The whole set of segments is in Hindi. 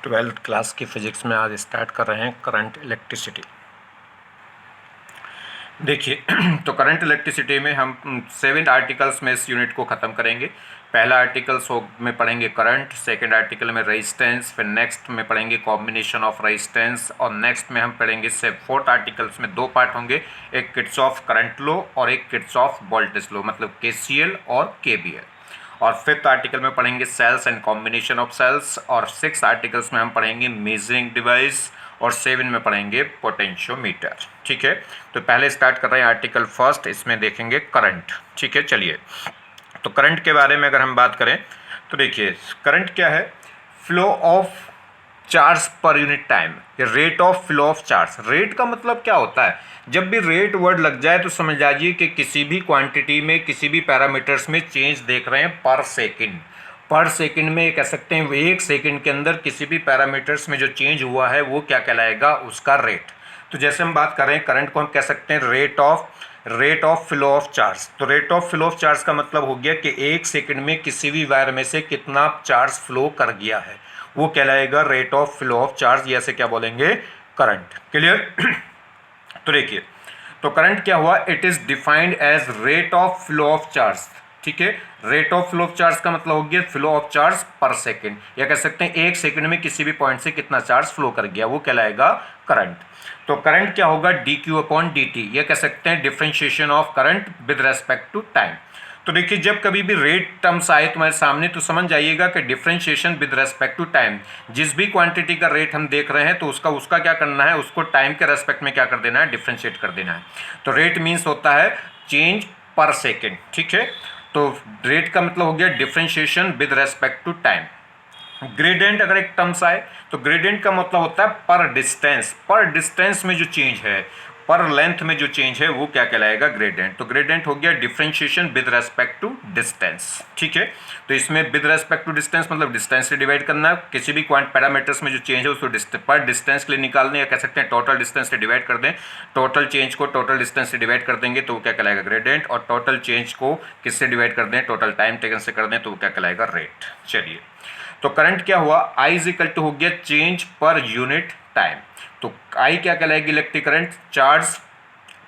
ट्वेल्थ क्लास की फिजिक्स में आज स्टार्ट कर रहे हैं करंट इलेक्ट्रिसिटी। देखिए तो करंट इलेक्ट्रिसिटी में हम 7 आर्टिकल्स में इस यूनिट को ख़त्म करेंगे। पहला आर्टिकल्स में पढ़ेंगे करंट, सेकंड आर्टिकल में रेजिस्टेंस, फिर नेक्स्ट में पढ़ेंगे कॉम्बिनेशन ऑफ रेजिस्टेंस, और नेक्स्ट में हम पढ़ेंगे फोर्थ आर्टिकल्स में 2 पार्ट होंगे, एक किर्चॉफ करंट लॉ और एक किर्चॉफ वोल्टेज लॉ, मतलब केसीएल और केबीएल। और फिफ्थ आर्टिकल में पढ़ेंगे cells and combination of cells, और सिक्स आर्टिकल्स में हम पढ़ेंगे मेजरिंग डिवाइस, और 7 में पढ़ेंगे पोटेंशियोमीटर। ठीक है, तो पहले स्टार्ट कर रहे हैं आर्टिकल फर्स्ट, इसमें देखेंगे करंट। ठीक है, चलिए तो करंट के बारे में अगर हम बात करें तो देखिए करंट क्या है, flow of charge per unit time, rate of flow of charge. Rate का मतलब क्या होता है, जब भी रेट वर्ड लग जाए तो समझ जाइए कि किसी भी क्वांटिटी में, किसी भी पैरामीटर्स में चेंज देख रहे हैं पर सेकंड। पर सेकंड में कह सकते हैं एक सेकंड के अंदर किसी भी पैरामीटर्स में जो चेंज हुआ है वो क्या कहलाएगा, उसका रेट। तो जैसे हम बात कर रहे हैं करंट को हम कह सकते हैं rate of flow of charge. तो rate of flow of charge का मतलब हो गया कि एक सेकंड में किसी भी वायर में से कितना चार्ज फ्लो कर गया है, वो कहलाएगा rate of flow of charge, या से क्या बोलेंगे, करंट। क्लियर? तो देखिए तो करंट क्या हुआ, it is defined as rate of flow of charge. ठीक है, rate of flow of charge का मतलब हो गया फ्लो ऑफ चार्ज पर सेकंड, या कह सकते हैं एक सेकंड में किसी भी पॉइंट से कितना चार्ज फ्लो कर गया, वो कहलाएगा करंट। तो करंट क्या होगा, d q upon d t, यह कह सकते हैं differentiation of current with respect to time. तो देखिए जब कभी भी रेट टर्म्स आए तुम्हारे सामने तो समझ जाइएगा कि differentiation with respect to time, जिस भी क्वांटिटी का रेट हम देख रहे हैं तो उसका क्या करना है, उसको टाइम के रेस्पेक्ट में क्या कर देना है, डिफरेंशिएट कर देना है। तो रेट मीन्स होता है चेंज पर सेकेंड। ठीक है, तो रेट का मतलब हो गया differentiation with respect to time. Gradient अगर एक टर्म्स आए तो ग्रेडियंट का मतलब होता है पर डिस्टेंस। पर डिस्टेंस में जो चेंज है, पर लेंथ में जो चेंज है, वो क्या कहलाएगा, ग्रेडियंट। तो ग्रेडियंट हो गया differentiation with respect to distance. ठीक है, तो इसमें विद रेस्पेक्ट टू डिस्टेंस मतलब डिस्टेंस से डिवाइड करना, किसी भी क्वांट पैरामीटर्स में जो चेंज है उसको पर डिस्टेंस के लिए निकालने, या कह सकते हैं टोटल डिस्टेंस से डिवाइड कर दें। टोटल चेंज को टोटल डिस्टेंस से डिवाइड कर देंगे तो वो क्या कहलाएगा, ग्रेडियंट, और टोटल चेंज को किससे डिवाइड कर दें, टोटल टाइम टेकन से कर दें तो वो क्या कहलाएगा, रेट। चलिए तो करंट क्या हुआ, आई इज इक्वल टू हो गया चेंज पर यूनिट टाइम। तो आई क्या कहलाएगी, इलेक्ट्रिक करंट, चार्ज।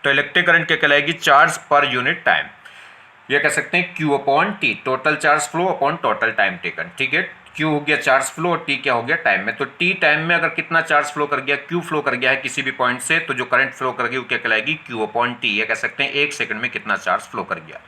तो इलेक्ट्रिक करंट क्या कहलाएगी, चार्ज पर यूनिट टाइम, ये कह सकते हैं Q upon T, total charge flow upon total time taken. ठीक है, क्यू हो गया चार्ज फ्लो और टी क्या हो गया, टाइम में। तो टी टाइम में अगर कितना चार्ज फ्लो कर गया, क्यू फ्लो कर गया है किसी भी पॉइंट से, तो जो करंट फ्लो कर गई वो क्या कहलाएगी, क्यू अपॉन टी, ये कह सकते हैं एक सेकंड में कितना चार्ज फ्लो कर गया।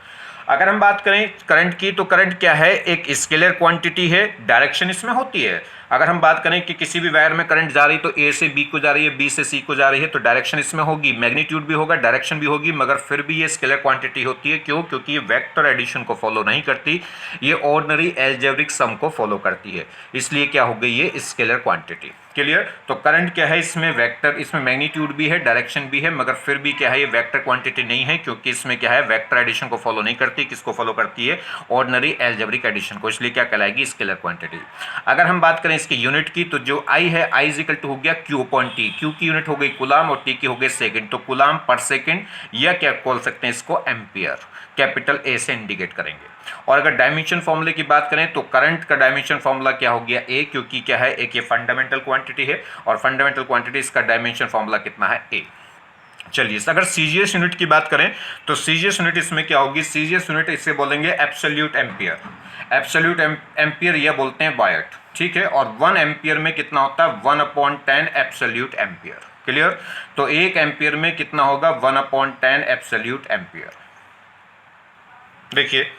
अगर हम बात करें करंट की तो करंट क्या है, एक स्केलर क्वांटिटी है, डायरेक्शन इसमें होती है। अगर हम बात करें कि किसी भी वायर में करंट जा रही तो ए से बी को जा रही है, बी से सी को जा रही है, तो डायरेक्शन इसमें होगी, मैग्नीट्यूड भी होगा, डायरेक्शन भी होगी, मगर फिर भी ये स्केलर क्वांटिटी होती है। क्यों? क्योंकि ये वेक्टर एडिशन को फॉलो नहीं करती, ये ऑर्डिनरी अलजेब्रिक सम को फॉलो करती है, इसलिए क्या हो गई ये स्केलर क्वांटिटी। क्लियर? तो करंट क्या है, इसमें वेक्टर, इसमें मैग्नीट्यूड भी है, डायरेक्शन भी है, मगर फिर भी क्या है, ये वेक्टर क्वांटिटी नहीं है, क्योंकि इसमें क्या है, वेक्टर एडिशन को फॉलो नहीं करती। किसको फॉलो करती है, ऑर्डिनरी अलजेब्रिक एडिशन को, इसलिए क्या कहलाएगी, स्केलर क्वांटिटी। अगर हम बात करें इसकी यूनिट की तो जो आई है, आई इज इक्वल टू हो गया क्यू अपॉन टी, क्यू की यूनिट हो गई कुलाम और टी की हो गई सेकंड। तो कुलाम पर सेकंड, या क्या बोल सकते हैं इसको, एम्पियर, कैपिटल ए से इंडिकेट करेंगे। और अगर डायमेंशन फॉर्मूले की बात करें तो करंट का डायमेंशन फॉर्मूला क्या हो गया, ए, क्योंकि क्या है, एक ये फंडामेंटल क्वांटिटी है, और फंडामेंटल क्वांटिटी इसका डायमेंशन फॉर्मूला कितना है, ए। चलिए अगर सीजीएस यूनिट की बात करें तो सीजीएस यूनिट इसमें क्या होगी, सीजीएस यूनिट इसे बोलेंगे एब्सोल्यूट एम्पियर। एब्सोल्यूट एम्पियर यह बोलते हैं वाट। ठीक है, और 1 एम्पियर में कितना होता है, 1/10 एब्सोल्यूट एम्पियर। क्लियर? तो 1 एम्पियर में कितना होगा, 1/10 एब्सोल्यूट एम्पियर। देखिए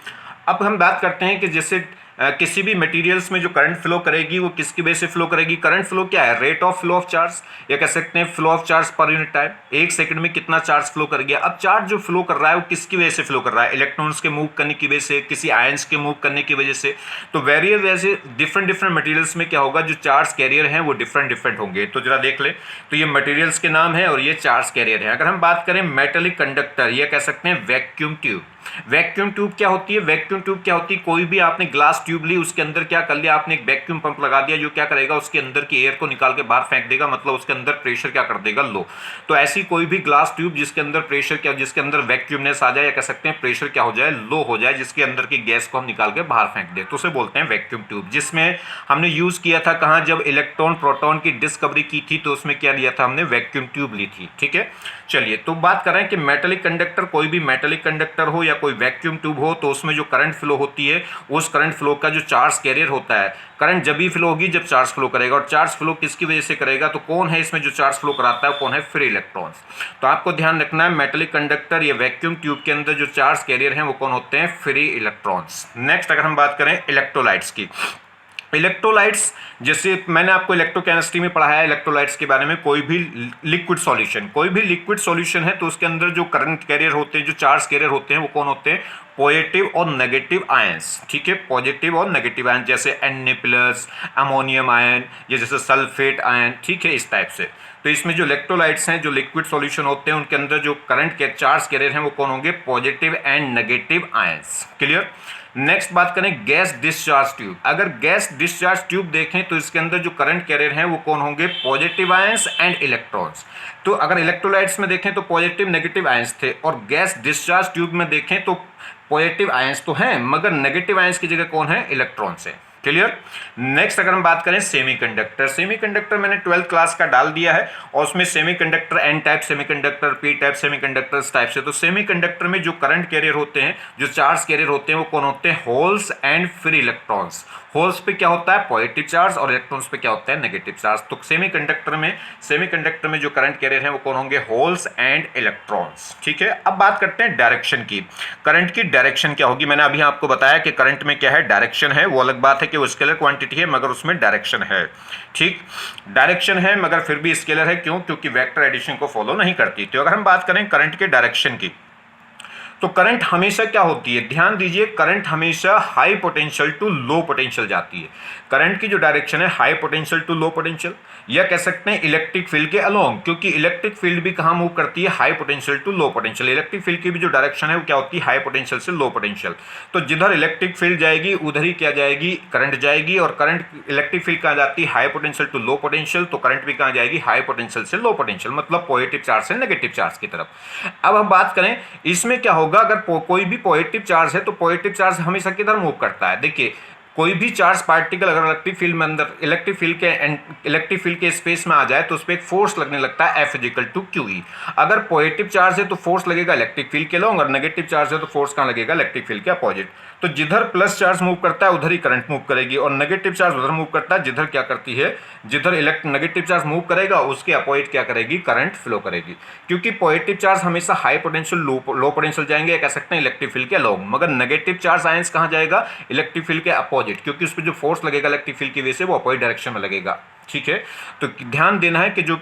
अब हम बात करते हैं कि जैसे किसी भी मटेरियल्स में जो करंट फ्लो करेगी वो किसकी वजह से फ्लो करेगी। करंट फ्लो क्या है, rate of flow of charge, या कह सकते हैं flow of charge per unit time, एक सेकंड में कितना चार्ज फ्लो कर गया। अब चार्ज जो फ्लो कर रहा है वो किसकी वजह से फ्लो कर रहा है, इलेक्ट्रॉन्स के मूव करने की वजह से, किसी आयंस के मूव करने की वजह से। तो वेरियस वैसे डिफरेंट मटेरियल्स में क्या होगा, जो चार्ज कैरियर हैं वो डिफरेंट होंगे। तो जरा देख ले, तो ये मटेरियल्स के नाम है और ये चार्ज कैरियर है। अगर हम बात करें मेटेलिक कंडक्टर, या कह सकते हैं वैक्यूम ट्यूब, वैक्यूम ट्यूब क्या होती है? वैक्यूम ट्यूब क्या होती है? कोई भी आपने ग्लास ट्यूब ली, उसके अंदर क्या कर लिया आपने, एक वैक्यूम पंप लगा दिया, जो क्या करेगा उसके अंदर की एयर को निकाल के बाहर फेंक देगा, मतलब उसके अंदर प्रेशर क्या कर देगा, लो। तो ऐसी कोई भी ग्लास ट्यूब जिसके अंदर प्रेशर क्या, जिसके अंदर वैक्यूमनेस आ जाए, या कह सकते हैं प्रेशर क्या हो जाए, लो हो जाए, जिसके अंदर की गैस को हम निकाल के बाहर फेंक दे, तो उसे बोलते हैं वैक्यूम ट्यूब। जिसमें हमने यूज किया था कहाँ, जब इलेक्ट्रॉन प्रोटॉन की डिस्कवरी की थी, तो उसमें क्या लिया था हमने, वैक्यूम ट्यूब ली थी। ठीक है, चलिए तो बात करें कि मेटेलिक कंडक्टर, कोई भी मेटेलिक कंडक्टर हो या कोई वैक्यूम ट्यूब हो, तो उसमें जो करंट फ्लो होती है, उस करंट फ्लो का जो चार्ज कैरियर होता है, करंट जब भी फ्लो होगी जब चार्ज फ्लो करेगा, और चार्ज फ्लो किसकी वजह से करेगा, तो कौन है इसमें जो चार्ज फ्लो कराता है, कौन है, फ्री इलेक्ट्रॉन्स। तो आपको ध्यान रखना है, मेटेलिक कंडक्टर या वैक्यूम ट्यूब के अंदर जो चार्ज कैरियर हैं वो कौन होते हैं, फ्री इलेक्ट्रॉन्स। नेक्स्ट अगर हम बात करें इलेक्ट्रोलाइट्स की, इलेक्ट्रोलाइट्स, जैसे मैंने आपको इलेक्ट्रोकेमिस्ट्री में पढ़ाया है इलेक्ट्रोलाइट्स के बारे में, कोई भी लिक्विड सॉल्यूशन है तो उसके अंदर जो करंट कैरियर होते हैं, जो चार्ज कैरियर होते हैं, वो कौन होते हैं, पॉजिटिव और नेगेटिव आयंस। ठीक है, पॉजिटिव और नेगेटिव आयन, जैसे Na+, अमोनियम आयन, या जैसे सल्फेट आयन। ठीक है, इस टाइप से। तो इसमें जो इलेक्ट्रोलाइट्स हैं, जो लिक्विड सॉल्यूशन होते हैं, उनके अंदर जो करंट के चार्ज कैरियर हैं वो कौन होंगे, positive and negative ions. Clear. Next बात करें गैस डिस्चार्ज ट्यूब। अगर गैस डिस्चार्ज ट्यूब देखें तो इसके अंदर जो करंट कैरियर हैं वो कौन होंगे, पॉजिटिव आयंस एंड इलेक्ट्रॉन्स। तो अगर इलेक्ट्रोलाइट्स में देखें तो पॉजिटिव नेगेटिव आयंस थे, और गैस डिस्चार्ज ट्यूब में देखें तो पॉजिटिव आयंस तो हैं, मगर नेगेटिव आयंस की जगह कौन है, इलेक्ट्रॉन्स है। क्लियर। नेक्स्ट अगर हम बात करें सेमीकंडक्टर मैंने 12th क्लास का डाल दिया है, और उसमें semiconductor N type semiconductor, P type semiconductor type से। तो सेमीकंडक्टर में जो करंट कैरियर होते हैं, जो चार्ज कैरियर होते हैं, वो कौन होते हैं, holes and free electrons. Holes पे क्या होता है, पॉजिटिव चार्ज, और इलेक्ट्रॉन्स पे क्या होता है, नेगेटिव चार्ज। तो सेमीकंडक्टर में जो करंट कैरियर है वो कौन होंगे, होल्स एंड इलेक्ट्रॉन्स। ठीक है, अब बात करते हैं डायरेक्शन की। करंट की डायरेक्शन क्या होगी, मैंने अभी आपको बताया कि करंट में क्या है, डायरेक्शन है। वो अलग बात है कि वो स्केलर क्वांटिटी है, मगर उसमें डायरेक्शन है। ठीक, डायरेक्शन है मगर फिर भी स्केलर है, क्यों, क्योंकि वेक्टर एडिशन को फॉलो नहीं करती। तो अगर हम बात करें करंट के डायरेक्शन की, तो करंट हमेशा क्या होती है, ध्यान दीजिए, करंट हमेशा high potential to low potential जाती है। करंट की जो डायरेक्शन है high potential to low potential, या कह सकते हैं इलेक्ट्रिक फील्ड के अलोंग, क्योंकि इलेक्ट्रिक फील्ड भी कहाँ मूव करती है, high potential to low potential. Electric field की भी जो डायरेक्शन है वो क्या होती है, हाई पोटेंशियल से लो पोटेंशियल। तो जिधर इलेक्ट्रिक फील्ड जाएगी उधर ही क्या जाएगी, करंट जाएगी, और करंट इलेक्ट्रिक फील्ड कहाँ जाती है, high potential to low potential, तो करंट भी कहाँ जाएगी, हाई पोटेंशियल से लो पोटेंशियल, मतलब पॉजिटिव चार्ज से नेगेटिव चार्ज की तरफ। अब हम बात करें इसमें क्या होगा, अगर कोई भी पॉजिटिव चार्ज है तो पॉजिटिव चार्ज हमेशा किधर मूव करता है, देखिए कोई भी चार्ज पार्टिकल अगर इलेक्ट्रिक फील्ड में अंदर इलेक्ट्रिक फील्ड के स्पेस में आ जाए तो उस पर एक फोर्स लगने लगता है F=QE। अगर पॉजिटिव चार्ज है तो फोर्स लगेगा इलेक्ट्रिक फील्ड के अलोंग, और नेगेटिव चार्ज है तो फोर्स कहाँ लगेगा, इलेक्ट्रिक फील्ड के अपोजिट। तो जिधर प्लस चार्ज मूव करता है उधर ही करंट मूव करेगी, और नेगेटिव चार्ज उधर मूव करता है जिधर क्या करती है, जिधर नेगेटिव चार्ज मूव करेगा उसके अपोजिट क्या करेगी, करंट फ्लो करेगी। क्योंकि पॉजिटिव चार्ज हमेशा हाई पोटेंशियल लो पोटेंशियल जाएंगे, कह सकते हैं इलेक्ट्रिक फील्ड के अलोंग, मगर नेगेटिव चार्ज आयंस कहाँ जाएगा, इलेक्ट्रिक फील्ड के अपोजिट, क्योंकि उस पर जो फोर्स लगेगा इलेक्ट्रिक फील्ड की वजह से वो अपोजिट डायरेक्शन में लगेगा। ठीक है, तो ध्यान देना है कि जो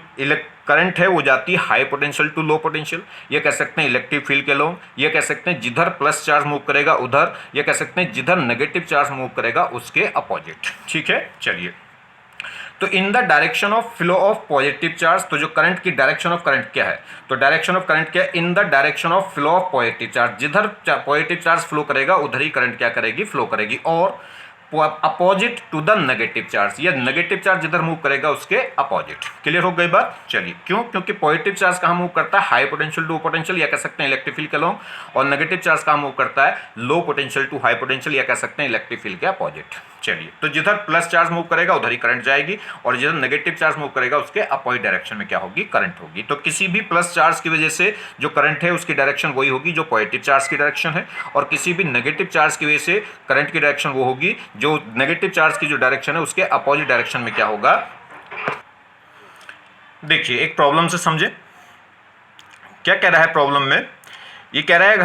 करंट है वो जाती है high potential to low potential, ये कह सकते हैं इलेक्ट्रिक फील्ड के अलोंग, ये कह सकते हैं जिधर प्लस चार्ज मूव करेगा उधर, ये कह सकते हैं जिधर नेगेटिव चार्ज मूव करेगा उसके अपोजिट। ठीक है, चलिए, तो इन the direction of flow of positive charge, तो जो करंट की डायरेक्शन ऑफ करंट क्या है, तो डायरेक्शन ऑफ करंट क्या है, in the direction of flow of positive charge, जिधर पॉजिटिव चार्ज फ्लो करेगा उधर ही करंट क्या करेगी, फ्लो करेगी, और opposite to the negative charge, या नेगेटिव चार्ज जिधर मूव करेगा उसके अपोजिट। क्लियर हो गई बात। चलिए, क्यों, क्योंकि पॉजिटिव चार्ज कहाँ मूव करता है, हाई पोटेंशियल टू पोटेंशियल, या कह सकते हैं इलेक्ट्रिक फील्ड के अलोंग, और नेगेटिव चार्ज कहाँ मूव करता है, low potential to high potential, या कह सकते हैं इलेक्ट्रिक फील्ड के अपोजिट। चलिए, तो जिधर प्लस चार्ज मूव करेगा उधर ही करंट जाएगी, और जिधर नेगेटिव चार्ज मूव करेगा उसके अपोजिट डायरेक्शन में क्या होगी, करंट होगी। तो किसी भी प्लस चार्ज की वजह से जो करंट है उसकी डायरेक्शन वही होगी जो पॉजिटिव चार्ज की डायरेक्शन है, और किसी भी नेगेटिव चार्ज की वजह से करंट की डायरेक्शन वो होगी जो नेगेटिव चार्ज की जो डायरेक्शन है उसके अपोजिट डायरेक्शन में क्या होगा। देखिए, एक प्रॉब्लम से समझे क्या कह रहा है प्रॉब्लम में, ये कह रहा है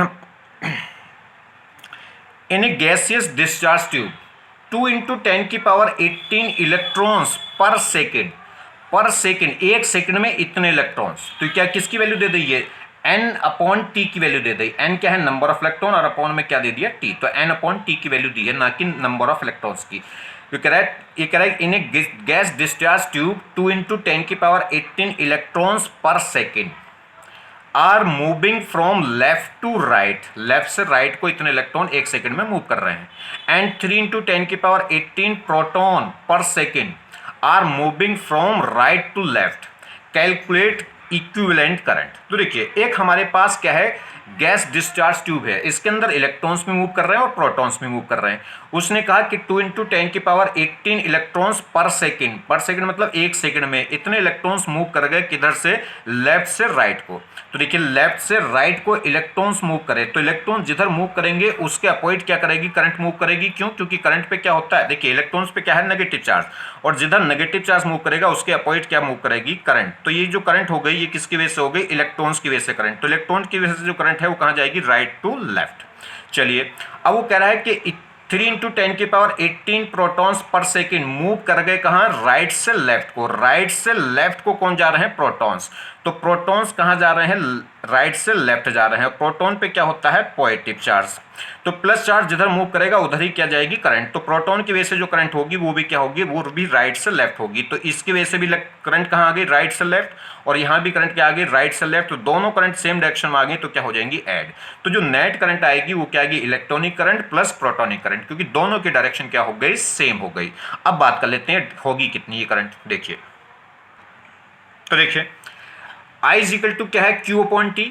in A gaseous discharge tube 2 × 10⁻18 electrons per second, एक सेकंड में इतने इलेक्ट्रॉन्स। तो क्या किसकी वैल्यू दे दी है, n/t की वैल्यू दे दी। n क्या है, नंबर ऑफ इलेक्ट्रॉन, और अपॉन में क्या दे दिया, t, तो n/t की वैल्यू दी है, ना कि नंबर ऑफ इलेक्ट्रॉन्स की। ये कह रहा है in a gas discharge tube 2 × 10⁻18 electrons per second, are moving from left to right, left से राइट को इतने इलेक्ट्रॉन एक सेकंड में मूव कर रहे हैं, and 3 × 10⁻18 proton per second are moving from right to left, calculate equivalent current. तो देखिए एक हमारे पास क्या है, गैस डिस्चार्ज ट्यूब है, इसके अंदर इलेक्ट्रॉन्स भी मूव कर रहे हैं और प्रोटॉन्स भी मूव कर रहे हैं। उसने कहा कि 2 × 10⁻18 इलेक्ट्रॉन्स पर सेकंड मतलब एक सेकंड में इतने इलेक्ट्रॉन्स मूव कर गए किधर से, लेफ्ट से राइट को। तो देखिए लेफ्ट से राइट को इलेक्ट्रॉन्स मूव करे तो इलेक्ट्रॉन जिधर मूव करेंगे उसके अपोजिट क्या करेगी, करंट मूव करेगी। क्यों? क्योंकि करंट पे क्या होता है, देखिए इलेक्ट्रॉन्स पे क्या है, नेगेटिव चार्ज, और जिधर नेगेटिव चार्ज मूव करेगा उसके अपोजिट क्या मूव करेगी, करंट। तो ये जो करंट हो गई ये किसकी वजह से हो गई, इलेक्ट्रॉन्स की वजह से करंट। तो इलेक्ट्रॉन की वजह से जो करंट है वो कहाँ जाएगी, राइट टू लेफ्ट। चलिए अब वो कह रहा है कि 3 × 10⁻18 प्रोटॉन्स पर सेकेंड मूव कर गए कहां, राइट से लेफ्ट को। राइट से लेफ्ट को कौन जा रहे हैं, प्रोटॉन्स। तो प्रोटॉन्स कहां जा रहे हैं, राइट से लेफ्ट जा रहे हैं। प्रोटॉन पे क्या होता है, पॉजिटिव चार्ज, तो प्लस चार्ज जिधर मूव करेगा उधर ही क्या जाएगी, करंट। तो प्रोटॉन की वजह से जो करंट होगी वो भी क्या होगी, वो भी राइट से लेफ्ट होगी। तो इसकी वजह से भी करंट कहां आ गई, राइट से लेफ्ट, और यहां भी करंट क्या आ गई, राइट से लेफ्ट। तो दोनों करंट सेम डायरेक्शन में आ गई तो क्या हो जाएंगी, ऐड। तो जो नेट करंट आएगी वो क्या आएगी, इलेक्ट्रॉनिक करंट प्लस प्रोटॉनिक करंट, क्योंकि दोनों की डायरेक्शन क्या हो गई, सेम हो गई। अब बात कर लेते हैं होगी कितनी ये करंट, देखिए। तो देखिए I इजिकल टू क्या है, Q/T,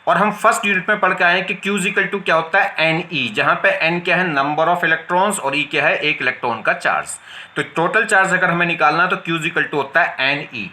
और हम फर्स्ट यूनिट में पढ़ के आए हैं कि Q इजिकल टू क्या होता है, NE, जहां पे N क्या है, नंबर ऑफ इलेक्ट्रॉन्स, और E क्या है, एक इलेक्ट्रॉन का चार्ज। तो टोटल चार्ज अगर हमें निकालना है तो Q इजिकल टू होता है NE,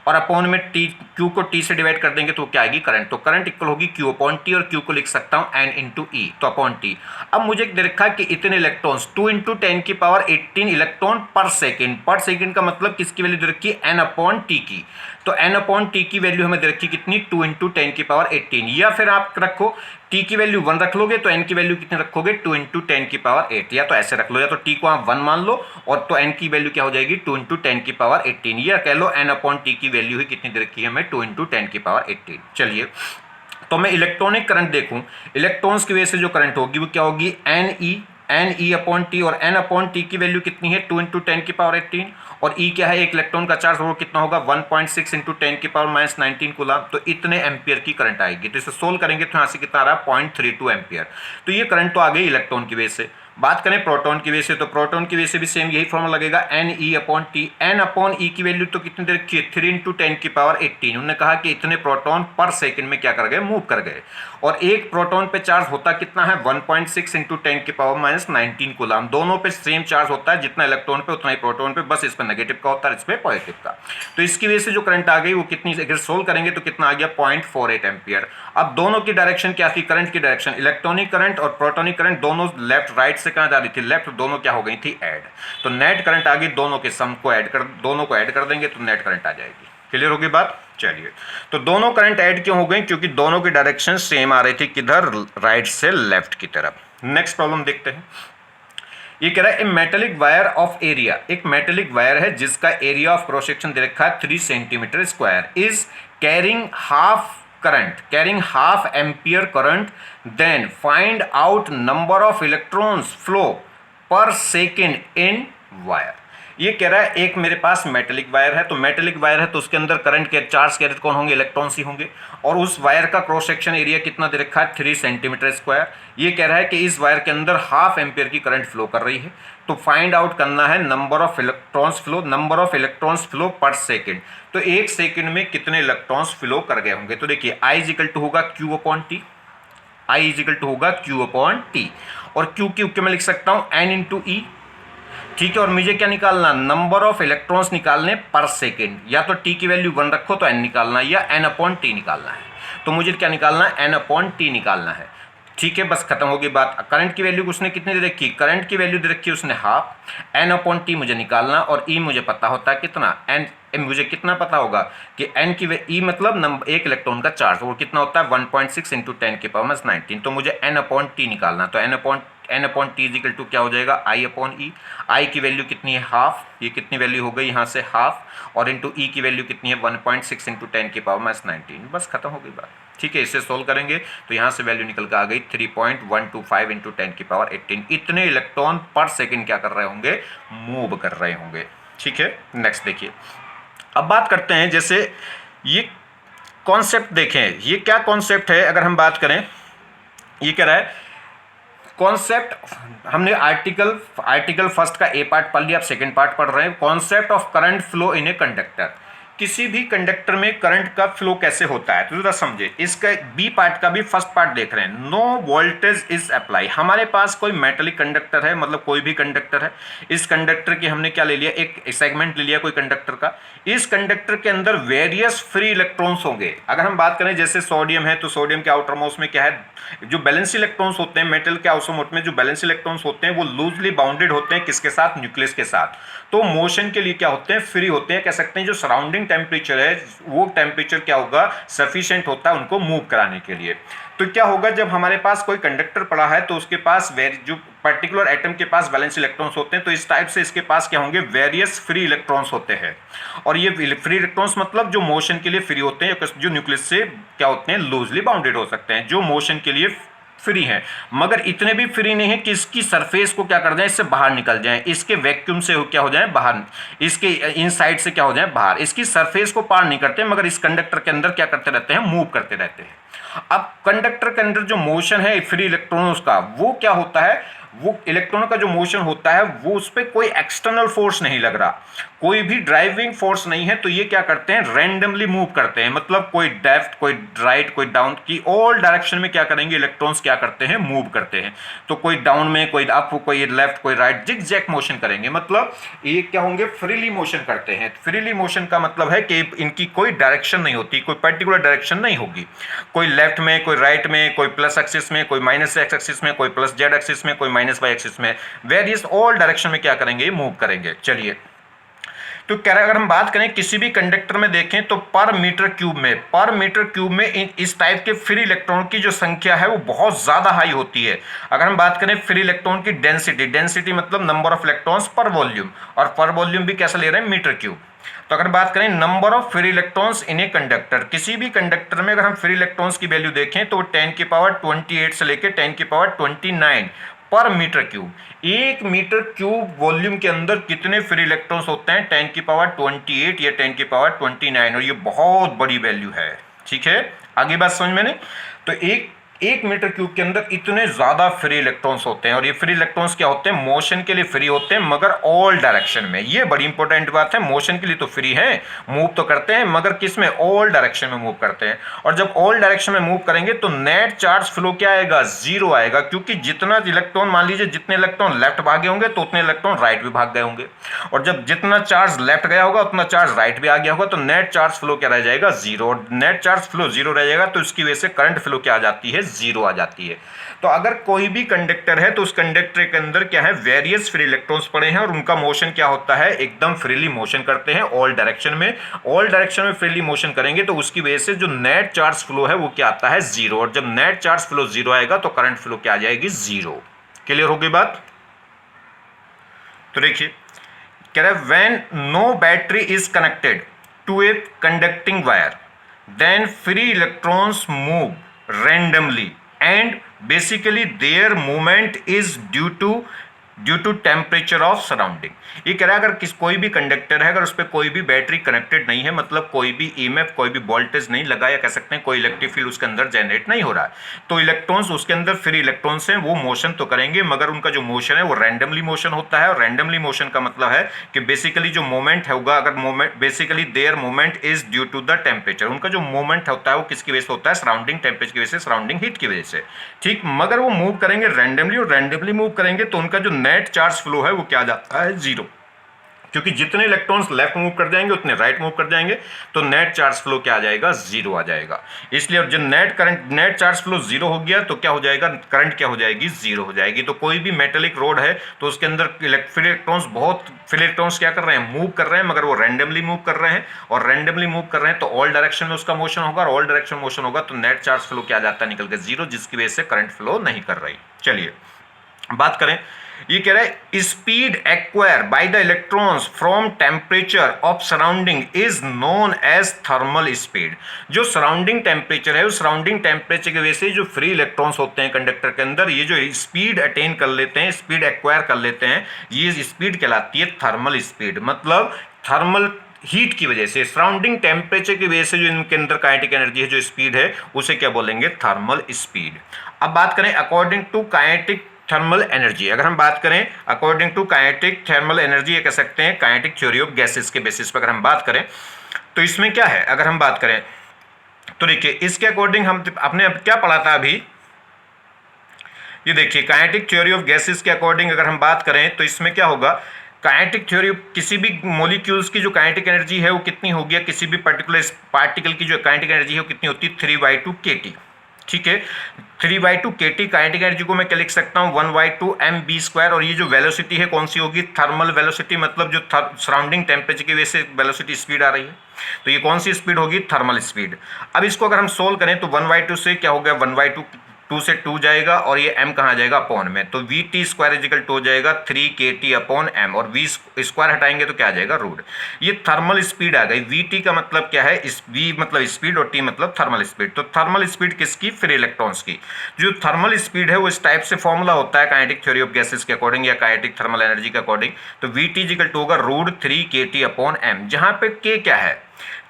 और अपॉन में Q को T से डिवाइड कर देंगे तो क्या आएगी, करंट। तो करंट इक्वल होगी Q/T, और Q को लिख सकता हूं N × E, तो अपॉन T। अब मुझे दे रखा है कि इतने इलेक्ट्रॉन्स 2 × 10⁻18 इलेक्ट्रॉन पर सेकेंड का मतलब किसकी वैल्यू दे रखी है, N/T की। तो N/T की वैल्यू हमें दे रखी कितनी, 2 × 10⁻18, या फिर आप रखो T की वैल्यू 1 रख लोगे तो N की वैल्यू कितनी रखोगे, 2 × 10⁸, या तो ऐसे रख लो, या तो T को आप 1 मान लो, और तो N की वैल्यू क्या हो जाएगी, 2 × 10⁸, या कह लो N/T की वैल्यू ही कितनी दे रखी है हमें, 2 × 10⁸। चलिए तो मैं इलेक्ट्रॉनिक करंट देखूं, इलेक्ट्रॉन्स की वजह से जो करंट होगी वो क्या होगी, NE/T, और N/T की वैल्यू कितनी है, 2 × 10⁸, और E क्या है, एक इलेक्ट्रॉन का चार्ज, वो कितना होगा, 1.6 × 10⁻−19 कूलम। तो इतने एम्पियर की करंट आएगी। तो इसे सोल्व करेंगे तो यहाँ से कितना आ रहा है, 0.32 एम्पियर। तो ये करंट तो आ गई इलेक्ट्रॉन की वजह से। बात करें प्रोटॉन की वजह से, तो प्रोटॉन की वजह से भी सेम यही फॉर्मूला लगेगा, NE/T। N/E की वैल्यू तो कितनी दे रखी है, 3 × 10⁸। उन्होंने कहा कि इतने प्रोटॉन पर सेकंड में क्या कर गए, मूव कर गए, और एक प्रोटॉन पे चार्ज होता कितना है, 1.6 × 10⁻−19 कूलम। दोनों पे सेम चार्ज होता है, जितना इलेक्ट्रॉन पे उतना ही प्रोटॉन पे, बस इस पर नेगेटिव का होता है, इस पे पॉजिटिव का। तो इसकी वजह से जो करंट आ गई वो कितनी, अगर सोल्व करेंगे तो कितना आ गया, 0.48 एम्पियर। अब दोनों की डायरेक्शन क्या थी, करंट की डायरेक्शन, इलेक्ट्रॉनिक करंट और प्रोटॉनिक करंट दोनों लेफ्ट राइट से कहां जा रही थी, लेफ्ट, दोनों क्या हो गई थी, ऐड। तो नेट करंट आ गई, दोनों के सम को ऐड कर, दोनों को ऐड कर देंगे तो नेट करंट आ जाएगी। क्लियर होगी बात। चलिए तो दोनों करंट ऐड क्यों हो गई, क्योंकि दोनों की डायरेक्शन सेम आ रही थी, किधर, राइट से लेफ्ट की तरफ। नेक्स्ट प्रॉब्लम देखते हैं। ये कह रहा है मेटेलिक वायर ऑफ एरिया, एक मेटेलिक वायर है जिसका एरिया ऑफ क्रॉस सेक्शन दे रखा है 3 centimetre square, is carrying half ampere current, then find out number of electrons flow per second in wire. ये कह रहा है एक मेरे पास मेटेलिक वायर है, तो मेटेलिक वायर है तो उसके अंदर करंट के चार्ज कैरियर कौन होंगे, इलेक्ट्रॉन्स ही होंगे, और उस वायर का क्रॉस सेक्शन एरिया कितना दे रखा है, 3 सेंटीमीटर स्क्वायर। ये कह रहा है कि इस वायर के अंदर हाफ एम्पियर की करंट फ्लो कर रही है, तो फाइंड आउट करना है number of electrons flow per second. तो एक सेकेंड में कितने इलेक्ट्रॉन्स फ्लो कर गए होंगे। तो देखिए I इजिकल टू होगा Q/T, I इजिकल टू होगा Q/T, और Q मैं लिख सकता हूं N × E, ठीक है। और मुझे क्या निकालना, नंबर ऑफ इलेक्ट्रॉन्स निकालने पर सेकेंड, या तो T की वैल्यू 1 रखो तो N निकालना है, या N/T निकालना है। तो मुझे क्या निकालना है, N/T निकालना है, ठीक है। बस खत्म होगी बात। करंट की वैल्यू उसने कितनी दे रखी, करंट की वैल्यू दे रखी है उसने हाफ, N/T मुझे निकालना, और E मुझे पता होता है कितना, N मुझे कितना पता होगा कि N की E मतलब एक इलेक्ट्रॉन का चार्ज, वो कितना होता है, 1.6 × 10⁻19। तो मुझे N/T निकालना, तो N/T इजिकल टू क्या हो जाएगा, I/E। I की वैल्यू कितनी है, हाफ, ये कितनी वैल्यू हो गई यहाँ से हाफ, और इंटू E की वैल्यू कितनी है, 1.6 × 10⁻19। बस खत्म हो गई बात, ठीक है। इसे सोल्व करेंगे तो यहाँ से वैल्यू निकल कर आ गई 3.125 × 10⁻18। इतने इलेक्ट्रॉन पर सेकेंड क्या कर रहे होंगे, मूव कर रहे होंगे, ठीक है। नेक्स्ट देखिए, अब बात करते हैं जैसे ये कॉन्सेप्ट देखें, ये क्या कॉन्सेप्ट है अगर हम बात करें, ये कह रहा है कॉन्सेप्ट, हमने आर्टिकल फर्स्ट का ए पार्ट पढ़ लिया, आप सेकंड पार्ट पढ़ रहे हैं। Concept of current flow in a conductor, किसी भी कंडक्टर में करंट का फ्लो कैसे होता है, तो जरा समझे। इसका बी पार्ट का भी फर्स्ट पार्ट देख रहे हैं। नो वोल्टेज इज अप्लाई, हमारे पास कोई मेटेलिक कंडक्टर है, मतलब कोई भी कंडक्टर है। इस कंडक्टर की हमने क्या ले लिया, एक सेगमेंट ले लिया कोई कंडक्टर का। इस कंडक्टर के अंदर वेरियस फ्री इलेक्ट्रॉन्स होंगे। अगर हम बात करें जैसे सोडियम है, तो सोडियम के आउटर मोस्ट में क्या है, जो बैलेंस इलेक्ट्रॉन्स होते हैं, मेटल के आउटर मोस्ट में जो बैलेंस इलेक्ट्रॉन्स होते हैं वो लूजली बाउंडेड होते हैं, किसके साथ, न्यूक्लियस के साथ। तो मोशन के लिए क्या होते हैं, फ्री होते हैं, कह सकते हैं। जो सराउंडिंग टेम्परेचर है वो टेम्परेचर क्या होगा, सफिशिएंट होता है उनको मूव कराने के लिए। तो क्या होगा, जब हमारे पास कोई कंडक्टर पड़ा है तो उसके पास जो पर्टिकुलर एटम के पास वैलेंस इलेक्ट्रॉन्स होते हैं, तो इस टाइप से इसके पास क्या होंगे, वेरियस फ्री इलेक्ट्रॉन्स होते हैं। और ये फ्री इलेक्ट्रॉन्स मतलब जो मोशन के लिए फ्री होते हैं, जो न्यूक्लियस से क्या होते हैं, लूजली बाउंडेड हो सकते हैं, जो मोशन के लिए फ्री है, मगर इतने भी फ्री नहीं है कि इसकी सरफेस को क्या कर दें, इससे बाहर निकल जाएं, इसके वैक्यूम से क्या हो जाए बाहर, इसके इनसाइड से क्या हो जाए बाहर, इसकी सरफेस को पार नहीं करते, मगर इस कंडक्टर के अंदर क्या करते रहते हैं, मूव करते रहते हैं। अब कंडक्टर के अंदर जो मोशन है फ्री इलेक्ट्रॉन्स का, वो क्या होता है, वो इलेक्ट्रॉन का जो मोशन होता है वो उस पर कोई एक्सटर्नल फोर्स नहीं लग रहा, कोई भी ड्राइविंग फोर्स नहीं है। तो ये क्या करते हैं, रैंडमली मूव करते हैं, मतलब कोई लेफ्ट कोई राइट कोई डाउन की ऑल डायरेक्शन में क्या करेंगे, इलेक्ट्रॉन्स क्या करते हैं, मूव करते हैं। तो कोई डाउन में, कोई अप, कोई लेफ्ट कोई राइट, जिग-जैग मोशन करेंगे, मतलब ये क्या होंगे, फ्रीली मोशन करते हैं। फ्रीली मोशन का मतलब है कि इनकी कोई डायरेक्शन नहीं होती, कोई पर्टिकुलर डायरेक्शन नहीं होगी, कोई लेफ्ट में, कोई राइट में, कोई प्लस एक्सिस में, कोई माइनस एक्स एक्सिस में, कोई प्लस जेड एक्सिस में, कोई माइनस वाई एक्सिस में, वेरियस ऑल डायरेक्शन में क्या करेंगे, मूव करेंगे। चलिए, तो कह रहा है अगर हम बात करें किसी भी कंडक्टर में देखें तो पर मीटर क्यूब में इस टाइप के फ्री इलेक्ट्रॉन की जो संख्या है वो बहुत ज्यादा हाई होती है। अगर हम बात करें फ्री इलेक्ट्रॉन की डेंसिटी मतलब नंबर ऑफ इलेक्ट्रॉन्स पर वॉल्यूम, और पर वॉल्यूम भी कैसा ले रहे हैं, मीटर क्यूब। तो अगर बात करें number of free electrons in a conductor, किसी भी कंडक्टर में अगर हम फ्री इलेक्ट्रॉन्स की वैल्यू देखें तो 10⁻28 से लेकर 10⁻29 per metre cube. 1 metre cube volume के अंदर कितने फ्री इलेक्ट्रॉन्स होते हैं, 10⁻28 या 10⁻29, और ये बहुत बड़ी वैल्यू है। ठीक है, आगे बात समझ में नहीं। तो एक मीटर क्यूब के अंदर इतने ज्यादा फ्री इलेक्ट्रॉन्स होते हैं, और ये फ्री इलेक्ट्रॉन्स क्या होते हैं, मोशन के लिए फ्री होते हैं, मगर ऑल डायरेक्शन में। ये बड़ी इंपॉर्टेंट बात है, मोशन के लिए तो फ्री है, मूव तो करते हैं, मगर किस में, ऑल डायरेक्शन में मूव करते हैं। और जब ऑल डायरेक्शन में मूव करेंगे तो नेट चार्ज फ्लो क्या आएगा, जीरो आएगा, क्योंकि जितना इलेक्ट्रॉन, मान लीजिए जितने इलेक्ट्रॉन लेफ्ट भागे होंगे तो उतने इलेक्ट्रॉन राइट भी भाग गए होंगे, और जब जितना चार्ज लेफ्ट गया होगा उतना चार्ज राइट भी आ गया होगा, तो नेट चार्ज फ्लो क्या रह जाएगा, जीरो। और नेट चार्ज फ्लो जीरो रह जाएगा तो इसकी वजह से करंट फ्लो क्या आ जाती है, जीरो आ जाती है। तो अगर कोई भी कंडक्टर है तो उस कंडक्टर के अंदर क्या है, वेरियस फ्री इलेक्ट्रॉन्स पड़े हैं, और उनका मोशन क्या होता है, एकदम फ्रीली मोशन करते हैं ऑल डायरेक्शन में। ऑल डायरेक्शन में फ्रीली मोशन करेंगे तो उसकी वजह से जो नेट चार्ज फ्लो है वो क्या आता है, जीरो। और जब नेट चार्ज फ्लो जीरो आएगा तो करंट फ्लो क्या आ जाएगी, जीरो। क्लियर हो गई बात। तो देखिए कह रहा है when no battery is connected to a conducting wire then free electrons move randomly and basically their movement is due to temperature of surrounding। ये कह रहा है अगर कोई भी कंडक्टर है, अगर उस पर कोई भी बैटरी कनेक्टेड नहीं है, मतलब कोई भी ईएमएफ, कोई भी वोल्टेज नहीं लगा, या कह सकते हैं कोई इलेक्ट्रिक फील्ड उसके अंदर जनरेट नहीं हो रहा है, तो इलेक्ट्रॉन्स उसके अंदर फ्री इलेक्ट्रॉन्स हैं, वो मोशन तो करेंगे, मगर उनका जो मोशन है वो रैंडमली मोशन होता है। और रैंडमली मोशन का मतलब है कि बेसिकली जो मोमेंट होगा, अगर moment basically their moment is due to the temperature, उनका जो मोमेंट होता है वो किसकी वजह से होता है, सराउंडिंग टेम्परेचर की वजह से, सराउंडिंग हीट की वजह से। ठीक, मगर वो मूव करेंगे रैंडमली, और रैंडमली मूव करेंगे तो उनका जो नेट चार्ज फ्लो है वो क्या जाता है, जीरो, क्योंकि जितने इलेक्ट्रॉन्स लेफ्ट मूव कर जाएंगे उतने राइट मूव कर जाएंगे, तो नेट चार्ज फ्लो क्या आ जाएगा, जीरो आ जाएगा। इसलिए जब नेट चार्ज फ्लो जीरो हो गया तो क्या हो जाएगा, करंट क्या हो जाएगी, जीरो हो जाएगी। तो कोई भी मेटेलिक रोड है तो उसके अंदर फ्री इलेक्ट्रॉन्स क्या कर रहे हैं, मूव कर रहे हैं, मगर वो रैंडमली मूव कर रहे हैं, और रैंडमली मूव कर रहे हैं तो ऑल डायरेक्शन में उसका मोशन होगा, और ऑल डायरेक्शन मोशन होगा तो नेट चार्ज फ्लो क्या आ जाता है, निकल के जीरो, जिसकी वजह से करंट फ्लो नहीं कर रही। चलिए बात करें, ये कह रहा है speed acquire by the electrons from temperature of surrounding is known as thermal speed. जो सराउंडिंग टेम्परेचर है, उस सराउंडिंग टेम्परेचर की वजह से जो फ्री इलेक्ट्रॉन्स होते हैं कंडक्टर के अंदर, ये जो स्पीड अटेन कर लेते हैं, स्पीड एक्वायर कर लेते हैं, ये स्पीड कहलाती है थर्मल स्पीड। मतलब थर्मल हीट की वजह से, सराउंडिंग टेम्परेचर की वजह से जो इनके अंदर काइनेटिक एनर्जी है, जो स्पीड है, उसे क्या बोलेंगे, थर्मल स्पीड। अब बात करें according to kinetic thermal energy, अगर हम बात करें according to kinetic thermal energy, ये कह सकते हैं काइनेटिक थ्योरी ऑफ गैसेस के बेसिस पर अगर हम बात करें तो इसमें क्या है, अगर हम बात करें तो देखिए इसके अकॉर्डिंग हम आपने अब क्या पढ़ा था अभी, ये देखिए काइनेटिक थ्योरी ऑफ गैसेस के अकॉर्डिंग अगर हम बात करें तो इसमें क्या होगा, काइनेटिक थ्योरी किसी भी मॉलिक्यूल्स की जो काइनेटिक एनर्जी है वो कितनी होगी, या किसी भी पर्टिकुलर पार्टिकल की जो काइनेटिक एनर्जी है वो कितनी होती है, 3/2 kT। ठीक है, 3/2 kT काइनेटिक एनर्जी को मैं क्या लिख सकता हूँ, 1/2 mv²। और ये जो वेलोसिटी है कौन सी होगी, थर्मल वेलोसिटी, मतलब जो सराउंडिंग टेम्परेचर की वजह से वेलोसिटी स्पीड आ रही है, तो ये कौन सी स्पीड होगी, थर्मल स्पीड। अब इसको अगर हम सोल्व करें तो 1/2 से क्या हो गया, 1/2 2 से 2 जाएगा और ये m कहाँ जाएगा, अपॉन में, तो VT² इजिकल टू हो जाएगा 3 kT अपॉन m, और v² हटाएंगे तो क्या आ जाएगा, रूट। ये थर्मल स्पीड आ गई। VT का मतलब क्या है, इस V मतलब स्पीड और T मतलब थर्मल स्पीड। तो थर्मल स्पीड किसकी, फ्री इलेक्ट्रॉन्स की। जो थर्मल स्पीड है वो इस टाइप से फॉर्मूला होता है काइनेटिक थ्योरी ऑफ गैसेस के अकॉर्डिंग या काइनेटिक थर्मल एनर्जी के अकॉर्डिंग, तो VT इजिकल टू होगा √3 kT अपॉन m, जहां पे K क्या है,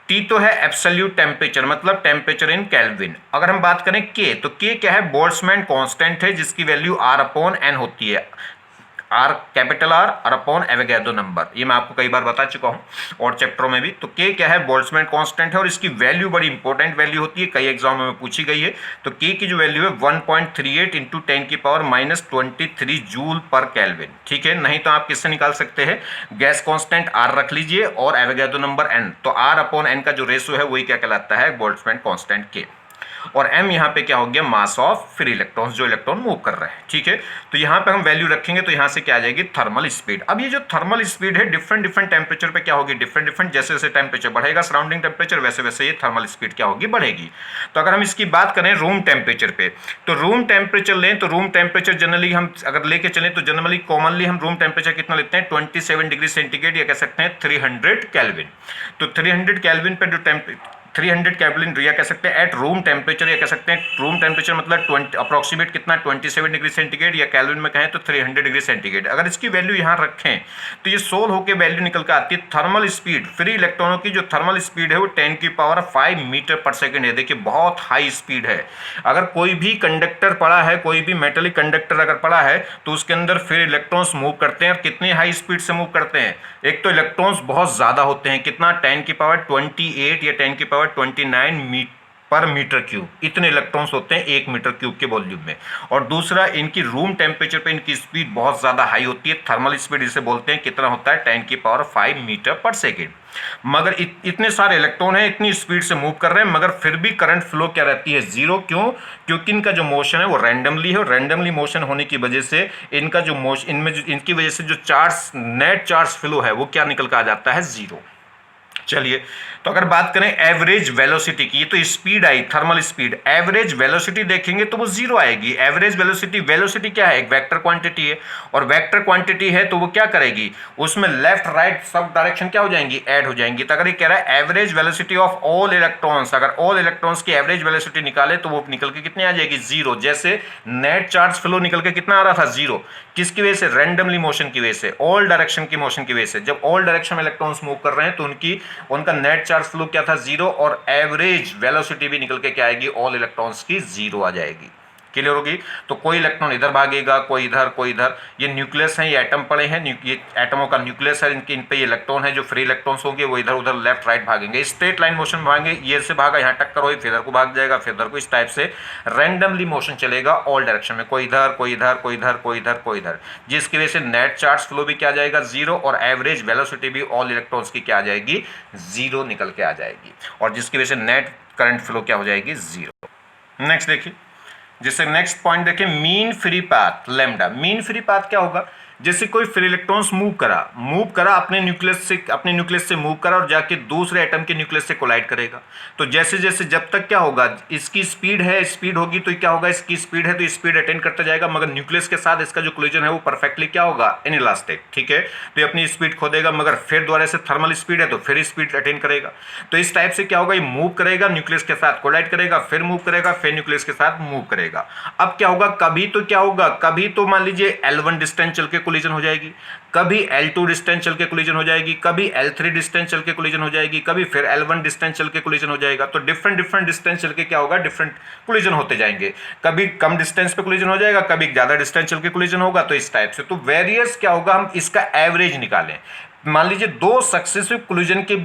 T तो है एब्सोल्यूट टेम्परेचर, मतलब टेम्परेचर इन केल्विन। अगर हम बात करें K, तो K क्या है, बोल्ट्जमैन कांस्टेंट है जिसकी वैल्यू R/N होती है, R कैपिटल R और अपॉन एवोगैड्रो नंबर, ये मैं आपको कई बार बता चुका हूं और चैप्टरों में भी। तो K क्या है, बोल्ट्जमैन कांस्टेंट है और इसकी वैल्यू बड़ी इंपॉर्टेंट वैल्यू होती है, कई एग्जाम में पूछी गई है। तो K की जो वैल्यू है 1.38 इंटू 10⁻⁻23 जूल पर केल्विन। ठीक है, नहीं तो आप किससे निकाल सकते हैं, गैस कांस्टेंट R रख लीजिए और एवोगैड्रो नंबर N, तो R/N का जो रेशो है वही क्या कहलाता है, बोल्ट्जमैन कांस्टेंट K। और m यहाँ पे क्या हो गया, मास ऑफ फ्री इलेक्ट्रॉन्स, जो इलेक्ट्रॉन मूव कर रहे हैं। ठीक है, तो यहाँ पे हम वैल्यू रखेंगे तो यहाँ से क्या आ जाएगी, थर्मल स्पीड। अब ये जो थर्मल स्पीड है डिफरेंट डिफरेंट टेम्परेचर पे क्या होगी, डिफरेंट जैसे जैसे टेम्परेचर बढ़ेगा सराउंडिंग टेम्परेचर, वैसे वैसे ये थर्मल स्पीड क्या होगी, बढ़ेगी। तो अगर हम इसकी बात करें रूम टेम्परेचर पे, तो रूम टेम्परेचर लें तो रूम टेम्परेचर जनरली हम अगर लेके चलें तो जनरली कॉमनली हम रूम टेम्परेचर कितना लेते हैं, 27 डिग्री सेंटीग्रेड, या कह सकते हैं 300 केल्विन। तो 300 केल्विन पे जो 300 केल्विन या कह सकते हैं एट रूम टेम्परेचर, या कह सकते हैं रूम टेम्परेचर मतलब 20 अप्रोक्सीमेट कितना, 27 डिग्री सेंटीग्रेड, या केल्विन में कहें तो 300 डिग्री सेंटीग्रेड। अगर इसकी वैल्यू यहाँ रखें तो ये सोल्व होकर वैल्यू निकल कर आती है, थर्मल स्पीड, फ्री इलेक्ट्रॉनों की जो थर्मल स्पीड है वो 10⁵ मीटर पर सेकेंड है। देखिए बहुत हाई स्पीड है। अगर कोई भी कंडक्टर पड़ा है, कोई भी मेटेलिक कंडक्टर अगर पड़ा है तो उसके अंदर फ्री इलेक्ट्रॉन्स मूव करते हैं, और कितनी हाई स्पीड से मूव करते हैं, एक तो इलेक्ट्रॉन्स बहुत ज़्यादा होते हैं, कितना 10⁻28 या 10⁻29 पर मीटर क्यूब, इतने इलेक्ट्रॉन्स होते हैं 1 मीटर क्यूब के वॉल्यूम में। और दूसरा, इनकी रूम टेम्परेचर पे इनकी स्पीड बहुत ज़्यादा हाई होती है, थर्मल स्पीड इसे बोलते हैं, कितना होता है 10⁵ मीटर पर सेकेंड। मगर इतने सारे इलेक्ट्रॉन हैं, इतनी स्पीड से मूव कर रहे हैं, मगर फिर भी करंट फ्लो क्या रहती है, जीरो। क्यों, क्योंकि इनका जो मोशन है वो रैंडमली है, और रैंडमली मोशन होने की वजह से इनका जो मोशन, इनमें जो इनकी वजह से जो चार्ज, नेट चार्ज फ्लो है वो क्या निकल कर आ जाता है, जीरो। चलिए, तो अगर बात करें एवरेज वेलोसिटी की, तो स्पीड आई थर्मल स्पीड, एवरेज वेलोसिटी देखेंगे तो वो जीरो आएगी। एवरेज वेलोसिटी, वेलोसिटी क्या है, एक वेक्टर क्वांटिटी है, और वेक्टर क्वांटिटी है तो वो क्या करेगी, उसमें लेफ्ट राइट सब डायरेक्शन क्या हो जाएंगी, ऐड हो जाएंगी। तो अगर ये कह रहा है average velocity of all electrons, अगर ऑल इलेक्ट्रॉन्स की एवरेज वेलोसिटी निकाले तो वो निकल के कितनी आ जाएगी, जीरो। जैसे नेट चार्ज फ्लो निकल के कितना आ रहा था, जीरो। किसकी वजह से, रैंडमली मोशन की वजह से, ऑल डायरेक्शन की मोशन की वजह से। जब ऑल डायरेक्शन में इलेक्ट्रॉन्स मूव कर रहे हैं तो उनका नेट चार्ज फ्लो क्या था, जीरो, और एवरेज वेलोसिटी भी निकल के क्या आएगी, ऑल इलेक्ट्रॉन्स की जीरो आ जाएगी। क्लियर होगी। तो कोई इलेक्ट्रॉन इधर भागेगा, कोई इधर, कोई इधर। ये न्यूक्लियस है, ये एटम पड़े हैं, ये एटमों का न्यूक्लियस है, इन पे ये इलेक्ट्रॉन है, जो फ्री इलेक्ट्रॉन्स होंगे वो इधर उधर लेफ्ट राइट भागेंगे, स्ट्रेट लाइन मोशन में भागेंगे। ये से भागा, यहाँ टक्कर हुई, फिर इधर को भाग जाएगा, फिर इधर को, इस टाइप से रैंडमली मोशन चलेगा ऑल डायरेक्शन में, कोई इधर, कोई इधर, कोई इधर, कोई इधर, कोई इधर, जिसकी वजह से नेट चार्ज फ्लो भी क्या आ जाएगा, जीरो, और एवरेज वेलोसिटी भी ऑल इलेक्ट्रॉन्स की क्या आ जाएगी, जीरो निकल के आ जाएगी, और जिसकी वजह से नेट करंट फ्लो क्या हो जाएगी, जीरो। नेक्स्ट देखिए, जैसे नेक्स्ट पॉइंट देखें, mean free path lambda. Mean free path क्या होगा, जैसे कोई फ्री इलेक्ट्रॉन्स मूव करा अपने न्यूक्लियस से मूव करा और जाके दूसरे एटम के न्यूक्लियस से कोलाइड करेगा। तो जैसे जैसे जब तक क्या होगा, इसकी स्पीड है, स्पीड होगी तो क्या होगा, इसकी स्पीड है तो स्पीड अटेन करता जाएगा, मगर न्यूक्लियस के साथ इसका जो कोलिजन है वो परफेक्टली क्या होगा, इनइलास्टिक। ठीक है, तो ये अपनी स्पीड खो देगा, मगर फिर दोबारा से थर्मल स्पीड है तो फिर स्पीड अटेन करेगा। तो इस टाइप से क्या होगा, ये मूव करेगा, न्यूक्लियस के साथ कोलाइड करेगा, फिर मूव करेगा, फिर न्यूक्लियस के साथ मूव करेगा। अब क्या होगा, कभी तो क्या होगा, कभी तो मान लीजिए L1 डिस्टेंस चल के कोलिजन हो जाएगी, कभी L2 डिस्टेंस चल के कोलिजन हो जाएगी, कभी L3 डिस्टेंस चल के कोलिजन हो जाएगी, कभी फिर L1 डिस्टेंस चल के कोलिजन हो जाएगा। तो डिफरेंट डिफरेंट डिस्टेंस चल के क्या होगा, डिफरेंट कोलिजन होते जाएंगे। कभी कम डिस्टेंस पे कोलिजन हो जाएगा, कभी ज़्यादा डिस्टेंस चल के कोलिजन होगा। तो इस टाइप से तो वेरियस क्या होगा, हम इसका एवरेज निकालें। मान लीजिए दो सक्सेसिव कोलिजन के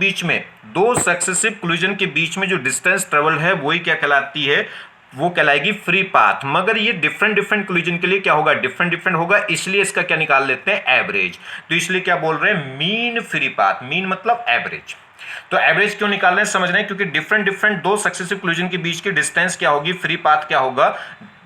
बीच में जो डिस्टेंस ट्रेवल है वही क्या कहलाती है, वो कहलाएगी फ्री पाथ। मगर ये डिफरेंट डिफरेंट कोलिजन के लिए क्या होगा, डिफरेंट डिफरेंट होगा, इसलिए इसका क्या निकाल लेते हैं, एवरेज। तो इसलिए क्या बोल रहे हैं, मीन फ्री पाथ। मीन मतलब एवरेज। तो एवरेज क्यों निकाल रहे हैं, समझ रहे हैं, क्योंकि डिफरेंट डिफरेंट दो सक्सेसिव कोलिजन के बीच की डिस्टेंस क्या होगी, फ्री पाथ क्या होगा,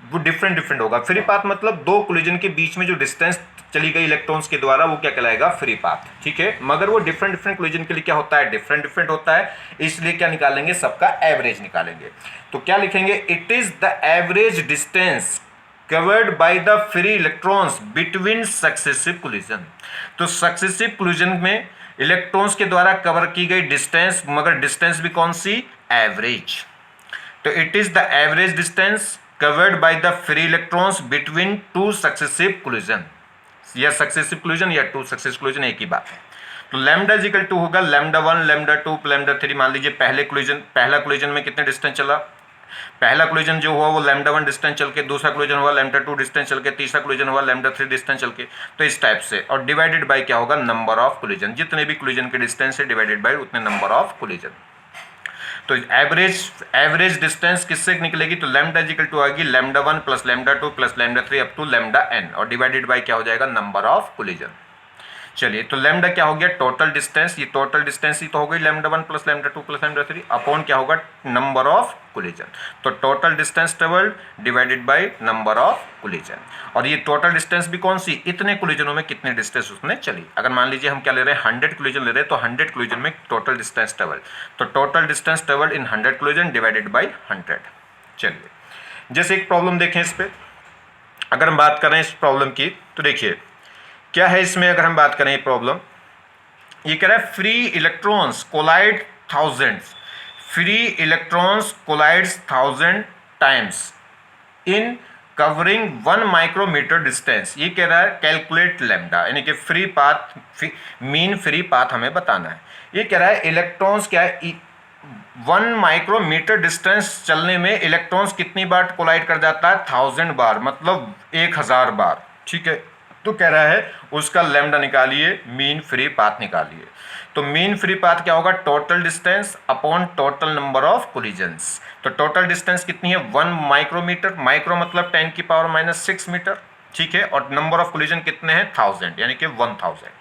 वो डिफरेंट डिफरेंट होगा। फ्री पाथ मतलब दो कोलिजन के बीच में जो डिस्टेंस चली गई इलेक्ट्रॉन्स के द्वारा, वो क्या कहलाएगा, फ्री पाथ। ठीक है, मगर वो डिफरेंट डिफरेंट कोलिजन के लिए क्या होता है, डिफरेंट डिफरेंट होता है, इसलिए क्या निकालेंगे, सबका एवरेज निकालेंगे। तो क्या लिखेंगे, it is the average distance covered by the free electrons between successive collision. तो सक्सेसिव कोलिजन में इलेक्ट्रॉन्स के द्वारा कवर की गई डिस्टेंस, मगर डिस्टेंस भी कौन सी, एवरेज। तो it is the average distance covered by the free electrons between two successive collision, या सक्सेसिव कोलिजन या टू सक्सेसिव कोलिजन, एक ही बात है। तो लैम्डा इज इक्वल टू होगा लैम्डा 1 लैम्डा 2 लैम्डा 3। मान लीजिए पहला कोलिजन में कितने डिस्टेंस चला, पहला कोलिजन जो हुआ वो लैम्डा 1 डिस्टेंस चल के, दूसरा कोलिजन हुआ लैम्डा 2 डिस्टेंस चल के, तीसरा कोलिजन हुआ लैम्डा 3 डिस्टेंस चल के। तो इस टाइप से, और डिवाइडेड बाय क्या होगा, नंबर ऑफ कोलिजन। जितने भी कोलिजन के डिस्टेंस है डिवाइडेड बाय उतने नंबर ऑफ कोलिजन। तो एवरेज डिस्टेंस किससे निकलेगी, तो लैम्डा इज इक्वल टू आएगी lambda 1 plus lambda 2 plus lambda 3 up to lambda n, और डिवाइडेड बाय क्या हो जाएगा, नंबर ऑफ कोलिजन। चलिए, तो लैम्डा क्या हो गया, टोटल डिस्टेंस। ये टोटल डिस्टेंस ही तो हो गई lambda 1 plus lambda 2 plus lambda 3 upon क्या होगा, नंबर ऑफ कोलिजन। तो total distance travelled divided by number of collision. और ये टोटल डिस्टेंस भी कौन सी, इतने कोलिजनों में कितने डिस्टेंस उसने चली। अगर मान लीजिए हम क्या ले रहे हैं, 100 कोलिजन ले रहे हैं, तो 100 कोलिजन में टोटल डिस्टेंस ट्रेवल्ड, तो total distance travelled in 100 collision divided by 100। चलिए, जैसे एक प्रॉब्लम देखें इस पर, अगर हम बात करें इस प्रॉब्लम की, तो देखिए क्या है इसमें। अगर हम बात करें प्रॉब्लम, ये कह रहा है free electrons collide thousands, free electrons collides 1000 times in covering 1 micrometre distance. ये कह रहा है कैलकुलेट लैम्डा, यानी कि free path, mean free path हमें बताना है। ये कह रहा है इलेक्ट्रॉन्स क्या है, 1 माइक्रोमीटर डिस्टेंस चलने में इलेक्ट्रॉन्स कितनी बार कोलाइड कर जाता है, 1000 बार, मतलब 1000 बार। ठीक है, तो कह रहा है उसका लैम्डा निकालिए, मीन फ्री पाथ निकालिए। तो मीन फ्री पाथ क्या होगा, total distance upon total number of collisions. तो टोटल डिस्टेंस कितनी है, 1 माइक्रोमीटर, माइक्रो मतलब 10⁻⁻6 मीटर। ठीक है, और नंबर ऑफ कोलिजन कितने हैं, 1000, यानी कि 1000।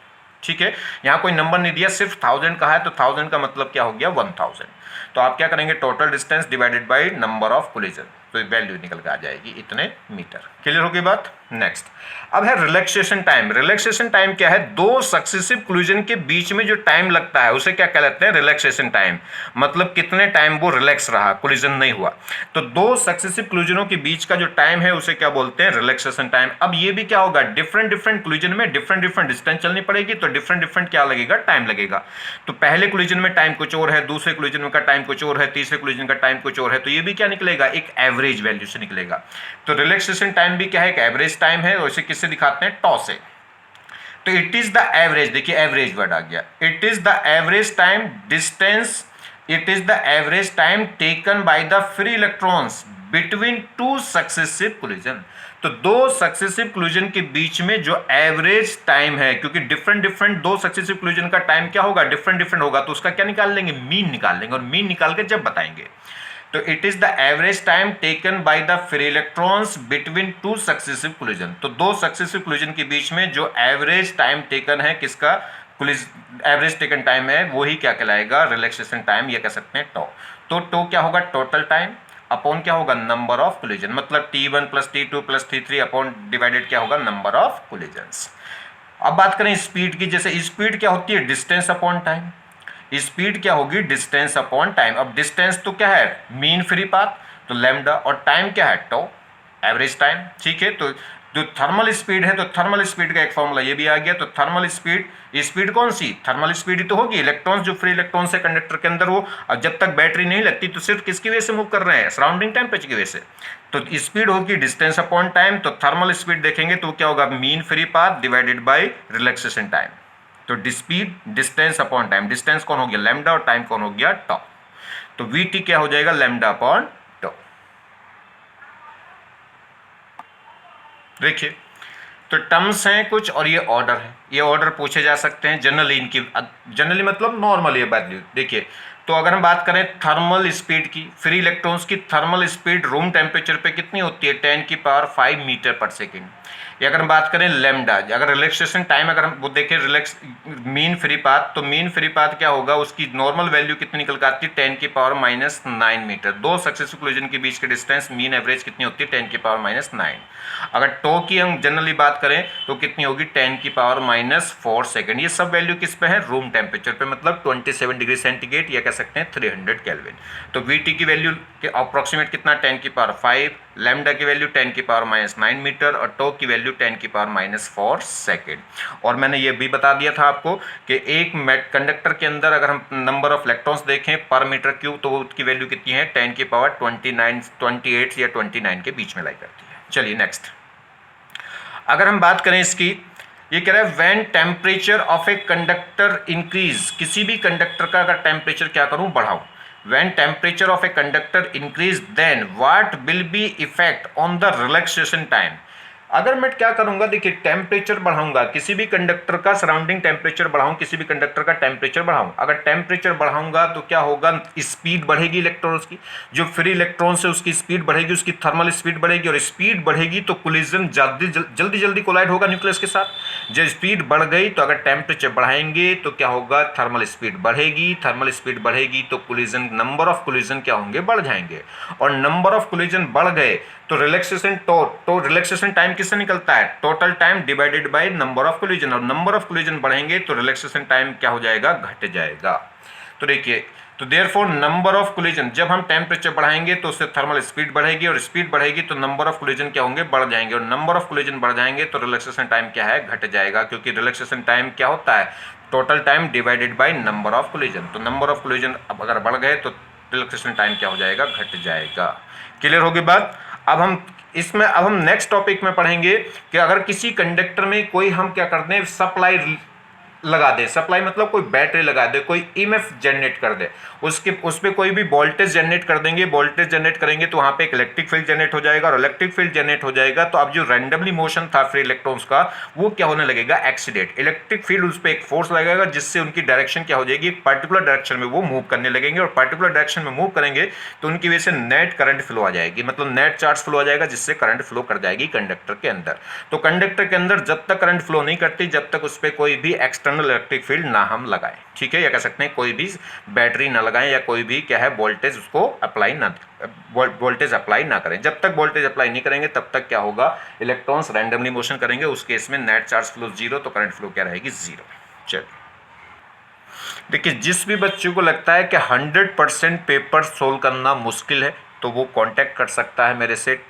ठीक है, यहाँ कोई नंबर नहीं दिया, सिर्फ 1000 कहा है, तो 1000 का मतलब क्या हो गया, 1000। तो आप क्या करेंगे, total distance divided by number of collision, तो वैल्यू निकल के आ जाएगी इतने मीटर। क्लियर होगी बात। नेक्स्ट, अब है रिलैक्सेशन टाइम। रिलैक्सेशन टाइम क्या है, दो सक्सेसिव कोलिजन के बीच में जो टाइम लगता है उसे क्या कहते हैं, रिलैक्सेशन टाइम। मतलब कितने टाइम वो रिलैक्स रहा, कोलिजन नहीं हुआ। तो दो सक्सेसिव कोलिजनों के बीच का जो टाइम है उसे क्या बोलते हैं, रिलैक्सेशन टाइम। अब ये भी क्या होगा, डिफरेंट डिफरेंट कोलिजन में डिफरेंट डिफरेंट डिस्टेंस चलनी पड़ेगी, तो डिफरेंट डिफरेंट क्या लगेगा, टाइम लगेगा। तो पहले कोलिजन में टाइम कुछ और है, दूसरे कोलिजन में का टाइम कुछ और है, तीसरे कोलिजन का टाइम कुछ और है। तो ये भी क्या निकलेगा, एक एवरेज वैल्यू से निकलेगा। तो रिलैक्सेशन टाइम भी क्या है, एक एवरेज टाइम है, और इसे किससे दिखाते हैं, टॉ से। तो इट इज द एवरेज, देखिए एवरेज वर्ड आ गया, it is the average time distance, it is the average time taken by the free electrons between two successive collision. तो दो सक्सेसिव कोलिजन के बीच में जो एवरेज टाइम है, क्योंकि डिफरेंट डिफरेंट दो सक्सेसिव कोलिजन का टाइम क्या होगा, डिफरेंट डिफरेंट होगा, तो उसका क्या निकाल लेंगे, मीन निकाल लेंगे, और मीन निकाल के जब बताएंगे। तो it is the average time taken by the free electrons between two successive collision. तो दो सक्सेसिव कोलिजन के बीच में जो एवरेज टाइम टेकन है, किसका, एवरेज टेकन टाइम है, वही क्या कहलाएगा, रिलैक्सेशन टाइम, ये कह सकते हैं टॉ। तो टॉ क्या होगा, टोटल टाइम अपॉन क्या होगा, नंबर ऑफ कोलिजन, मतलब T1 plus T2 plus T3 upon divided क्या होगा, नंबर ऑफ कोलिजन्स। अब बात करें स्पीड की, जैसे स्पीड क्या होती है, डिस्टेंस अपॉन टाइम। स्पीड क्या होगी, डिस्टेंस अपॉन टाइम। अब डिस्टेंस तो क्या है, मीन फ्री पाथ, तो लैम्डा, और टाइम क्या है, टॉ, एवरेज टाइम। ठीक है, तो जो थर्मल स्पीड है, तो थर्मल स्पीड का एक फॉर्मूला ये भी आ गया। तो थर्मल स्पीड, स्पीड कौन सी, थर्मल स्पीड ही तो होगी, इलेक्ट्रॉन्स जो फ्री इलेक्ट्रॉन्स है कंडक्टर के अंदर वो, और जब तक बैटरी नहीं लगती तो सिर्फ किसकी वजह से मूव कर रहे हैं, सराउंडिंग टेम्परेचर की वजह से। तो स्पीड होगी डिस्टेंस अपॉन टाइम। तो थर्मल स्पीड देखेंगे तो क्या होगा, mean free path divided by relaxation time. तो speed distance upon time, distance कौन हो गया लैम्डा और टाइम कौन हो गया टॉ। तो वीटी क्या हो जाएगा, लैम्डा अपॉन टॉ। देखिए तो टर्म्स हैं कुछ और ये ऑर्डर है, ये ऑर्डर पूछे जा सकते हैं जनरली इनकी, जनरली मतलब नॉर्मल ये वैल्यू। देखिए तो अगर हम बात करें थर्मल स्पीड की, फ्री इलेक्ट्रॉन्स की थर्मल स्पीड रूम टेम्परेचर पे कितनी होती है, 10⁵ मीटर पर सेकेंड। या अगर हम बात करें लैम्डा, अगर रिलैक्सेशन टाइम अगर हम वो देखें रिलैक्स मीन फ्री पाथ, तो मीन फ्री पाथ क्या होगा, उसकी नॉर्मल वैल्यू कितनी निकल कर आती है, 10⁻⁹ मीटर। दो सक्सेसिव कोलिजन के बीच के डिस्टेंस मीन एवरेज कितनी होती है, 10⁻⁹। अगर टो की हम जनरली बात करें तो कितनी होगी, 10⁻⁴ सेकेंड। ये सब वैल्यू किस पे है, रूम टेम्परेचर पे, मतलब 27 डिग्री सेंटीग्रेड या कह सकते हैं 300 केल्विन। तो वीटी की वैल्यू के अप्रोक्सीमेट कितना, 10⁵, लैम्डा की वैल्यू 10⁻⁹ मीटर और टो की वैल्यू 10⁻⁴ सेकेंड। और मैंने ये भी बता दिया था आपको कि एक कंडक्टर के अंदर अगर हम नंबर ऑफ इलेक्ट्रॉन्स देखें पर मीटर क्यूब तो उसकी वैल्यू कितनी है, 10⁻28 या 29 के बीच में लाई करती है। चलिए नेक्स्ट, अगर हम बात करें इसकी, ये कह रहा है when temperature of a conductor increase, किसी भी कंडक्टर का अगर टेम्परेचर क्या करूं, बढ़ाऊं। When temperature of a conductor increase then what will be effect on the relaxation time. अगर मैं क्या करूंगा, देखिए टेम्परेचर बढ़ाऊंगा, किसी भी कंडक्टर का सराउंडिंग टेम्परेचर बढ़ाऊं, किसी भी कंडक्टर का टेम्परेचर बढ़ाऊं, अगर टेम्परेचर बढ़ाऊंगा तो क्या होगा, स्पीड बढ़ेगी इलेक्ट्रॉन्स की, जो फ्री इलेक्ट्रॉन्स है उसकी स्पीड बढ़ेगी, उसकी थर्मल स्पीड बढ़ेगी, और स्पीड बढ़ेगी तो कोलिजन जल्दी जल्दी कोलाइड होगा न्यूक्लियस के साथ। जब स्पीड बढ़ गई तो अगर टेम्परेचर बढ़ाएंगे तो क्या होगा, थर्मल स्पीड बढ़ेगी, थर्मल स्पीड बढ़ेगी तो कोलिजन, नंबर ऑफ कोलिजन क्या होंगे, बढ़ जाएंगे, और नंबर ऑफ कोलिजन बढ़ गए तो रिलैक्सेशन तो रिलैक्सेशन टाइम किससे निकलता है, total time divided by number of collision, और नंबर ऑफ कोलिजन बढ़ेंगे तो रिलैक्सेशन टाइम क्या हो जाएगा, घट जाएगा। तो देखिए तो देयरफॉर नंबर ऑफ कोलिजन, जब हम टेम्परेचर बढ़ाएंगे तो उससे थर्मल स्पीड बढ़ेगी, और स्पीड बढ़ेगी तो नंबर ऑफ कोलिजन क्या होंगे, बढ़ जाएंगे, और नंबर ऑफ कोलिजन बढ़ जाएंगे तो रिलैक्सेशन टाइम क्या है, घट जाएगा, क्योंकि रिलैक्सेशन टाइम क्या होता है, total time divided by number of collision. तो नंबर ऑफ कोलिजन अब अगर बढ़ गए तो रिलैक्सेशन टाइम क्या हो जाएगा, घट जाएगा। क्लियर होगी बात। अब हम नेक्स्ट टॉपिक में पढ़ेंगे कि अगर किसी कंडक्टर में कोई हम क्या करते हैं, सप्लाई लगा दे, सप्लाई मतलब कोई बैटरी लगा दे, कोई ईएमएफ जनरेट कर दे, उस पर कोई भी वोल्टेज जनरेट कर देंगे, वोल्टेज जनरेट करेंगे तो वहाँ पे एक इलेक्ट्रिक फील्ड जनरेट हो जाएगा, और इलेक्ट्रिक फील्ड जनरेट हो जाएगा तो अब जो रैंडमली मोशन था फ्री इलेक्ट्रॉन्स का वो क्या होने लगेगा, एक्सीडेंट। इलेक्ट्रिक फील्ड उस पर एक फोर्स लगेगा जिससे उनकी डायरेक्शन क्या हो जाएगी, एक पर्टिकुलर डायरेक्शन में वो मूव करने लगेंगे, और पर्टिकुलर डायरेक्शन में मूव करेंगे तो उनकी वजह से नेट करंट फ्लो आ जाएगी, मतलब नेट चार्ज फ्लो आ जाएगा, जिससे करंट फ्लो कर जाएगी कंडक्टर के अंदर। तो कंडक्टर के अंदर जब तक करंट फ्लो नहीं करती जब तक उस पर कोई भी एक्सटर्नल इलेक्ट्रिक फील्ड ना हम लगाएं, ठीक है, या कह सकते हैं कोई भी बैटरी ना लगाएं, या कोई भी क्या है वोल्टेज उसको अप्लाई ना करें। जब तक वोल्टेज अप्लाई नहीं करेंगे तब तक क्या होगा, इलेक्ट्रॉन्स रैंडमली मोशन करेंगे, उस केस में नेट चार्ज फ्लो जीरो, तो करंट फ्लो क्या रहेगी, जीरो। चलिए देखिए, जिस भी बच्चे को लगता है कि 100% पेपर सोल्व करना मुश्किल है तो वो कांटेक्ट कर सकता है मेरे से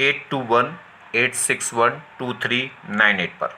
8218612398 पर।